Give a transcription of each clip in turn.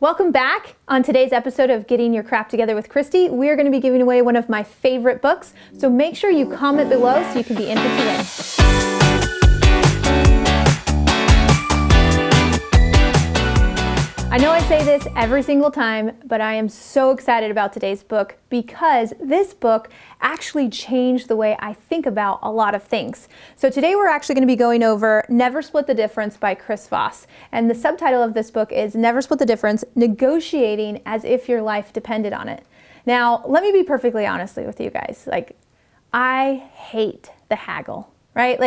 Welcome back. On today's episode of Getting Your Crap Together with Kristi, we're going to be giving away one of my favorite books, so make sure you comment below so you can be entered to win. I know I say this every single time, but I am so excited about today's book because this book actually changed the way I think about a lot of things. So today we're actually going to be going over Never Split the Difference by Chris Voss. And the subtitle of this book is Never Split the Difference, Negotiating as if your life depended on it. Now, let me be perfectly honest with you guys. I hate the haggle, right?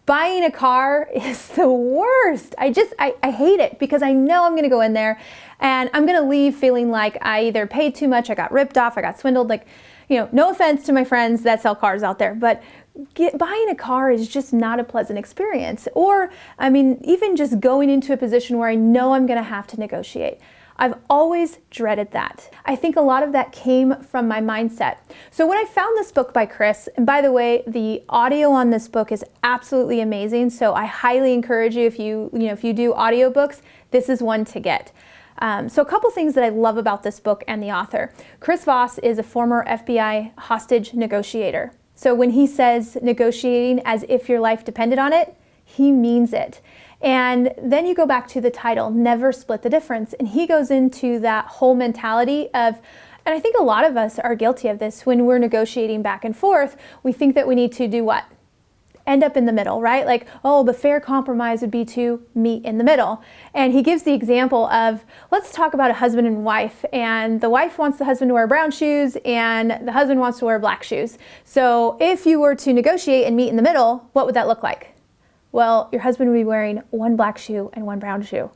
Buying a car is the worst. I hate it because I know I'm going to go in there and I'm going to leave feeling like I either paid too much, I got ripped off, I got swindled. No offense to my friends that sell cars out there, but buying a car is just not a pleasant experience. Or, even just going into a position where I know I'm going to have to negotiate. I've always dreaded that. I think a lot of that came from my mindset. So when I found this book by Chris, and by the way, the audio on this book is absolutely amazing. So I highly encourage you, if you do audiobooks, this is one to get. So a couple things that I love about this book and the author. Chris Voss is a former FBI hostage negotiator. So when he says negotiating as if your life depended on it, he means it. And then you go back to the title, Never Split the Difference. And he goes into that whole mentality of, and I think a lot of us are guilty of this, when we're negotiating back and forth, we think that we need to do what? End up in the middle, right? The fair compromise would be to meet in the middle. And he gives the example of, let's talk about a husband and wife, and the wife wants the husband to wear brown shoes and the husband wants to wear black shoes. So if you were to negotiate and meet in the middle, what would that look like? Well, your husband would be wearing one black shoe and one brown shoe.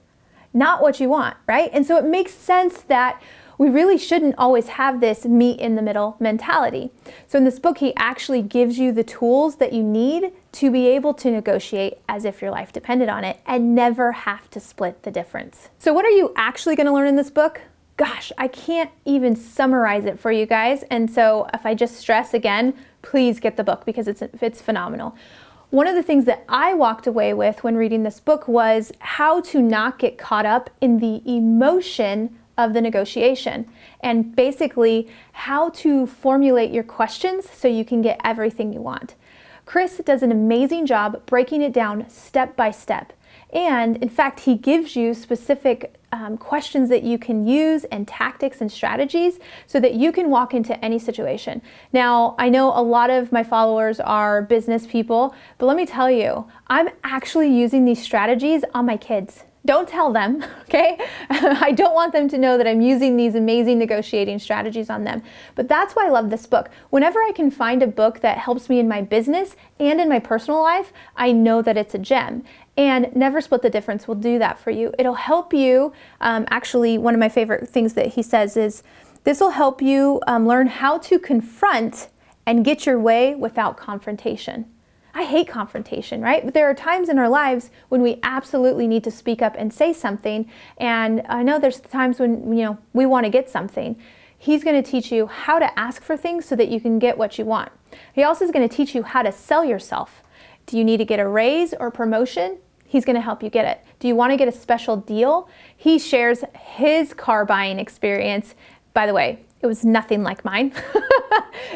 Not what you want, right? And so it makes sense that we really shouldn't always have this meet in the middle mentality. So in this book, he actually gives you the tools that you need to be able to negotiate as if your life depended on it and never have to split the difference. So what are you actually going to learn in this book? Gosh, I can't even summarize it for you guys. And so if I just stress again, please get the book because it's phenomenal. One of the things that I walked away with when reading this book was how to not get caught up in the emotion of the negotiation, and basically how to formulate your questions so you can get everything you want. Chris does an amazing job breaking it down step by step. And in fact, he gives you specific questions that you can use and tactics and strategies so that you can walk into any situation. Now, I know a lot of my followers are business people, but let me tell you, I'm actually using these strategies on my kids. Don't tell them, okay? I don't want them to know that I'm using these amazing negotiating strategies on them. But that's why I love this book. Whenever I can find a book that helps me in my business and in my personal life, I know that it's a gem. And Never Split the Difference will do that for you. It'll help you, actually, one of my favorite things that he says is, this will help you learn how to confront and get your way without confrontation. I hate confrontation, right? But there are times in our lives when we absolutely need to speak up and say something. And I know there's times when, we want to get something. He's going to teach you how to ask for things so that you can get what you want. He also is going to teach you how to sell yourself. Do you need to get a raise or promotion? He's going to help you get it. Do you want to get a special deal? He shares his car buying experience. By the way, it was nothing like mine.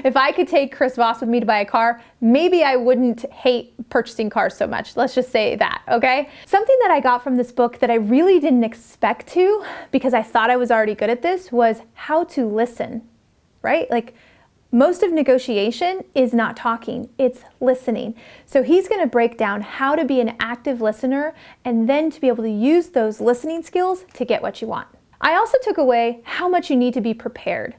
If I could take Chris Voss with me to buy a car, maybe I wouldn't hate purchasing cars so much. Let's just say that, okay? Something that I got from this book that I really didn't expect to, because I thought I was already good at this, was how to listen, right? Most of negotiation is not talking, it's listening. So he's going to break down how to be an active listener and then to be able to use those listening skills to get what you want. I also took away how much you need to be prepared.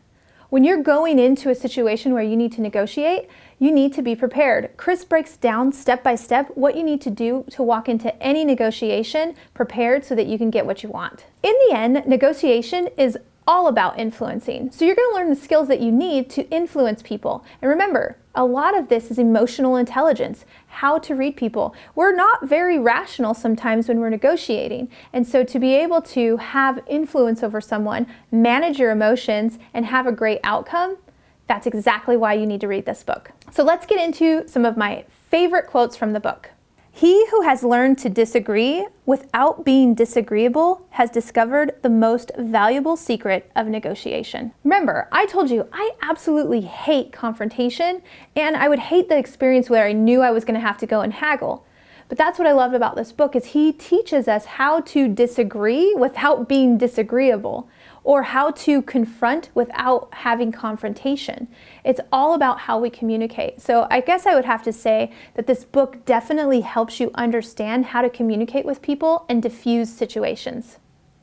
When you're going into a situation where you need to negotiate, you need to be prepared. Chris breaks down step by step what you need to do to walk into any negotiation prepared so that you can get what you want. In the end, negotiation is all about influencing. So you're going to learn the skills that you need to influence people. And remember, a lot of this is emotional intelligence, how to read people. We're not very rational sometimes when we're negotiating. And so to be able to have influence over someone, manage your emotions, and have a great outcome, that's exactly why you need to read this book. So let's get into some of my favorite quotes from the book. He who has learned to disagree without being disagreeable has discovered the most valuable secret of negotiation. Remember, I told you I absolutely hate confrontation, and I would hate the experience where I knew I was going to have to go and haggle. But that's what I loved about this book, is he teaches us how to disagree without being disagreeable, or how to confront without having confrontation. It's all about how we communicate. So I guess I would have to say that this book definitely helps you understand how to communicate with people and diffuse situations.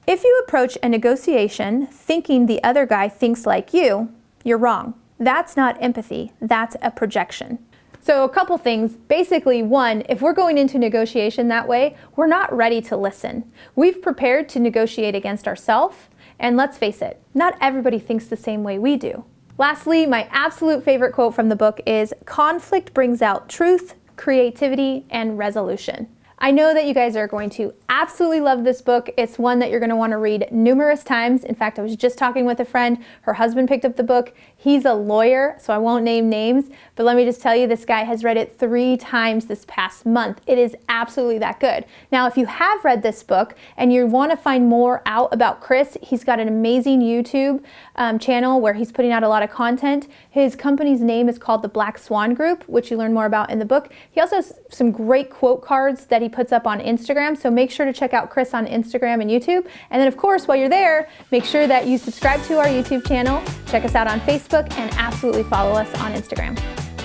If you approach a negotiation thinking the other guy thinks like you, you're wrong. That's not empathy, that's a projection. So a couple things. Basically, one, if we're going into negotiation that way, we're not ready to listen. We've prepared to negotiate against ourselves, and let's face it, not everybody thinks the same way we do. Lastly, my absolute favorite quote from the book is, "Conflict brings out truth, creativity, and resolution." I know that you guys are going to absolutely love this book. It's one that you're going to want to read numerous times. In fact, I was just talking with a friend. Her husband picked up the book. He's a lawyer, so I won't name names, but let me just tell you, this guy has read it 3 times this past month. It is absolutely that good. Now, if you have read this book and you want to find more out about Chris, he's got an amazing YouTube channel where he's putting out a lot of content. His company's name is called the Black Swan Group, which you learn more about in the book. He also has some great quote cards that he puts up on Instagram, so make sure to check out Chris on Instagram and YouTube. And then of course, while you're there, make sure that you subscribe to our YouTube channel, check us out on Facebook, and absolutely follow us on Instagram.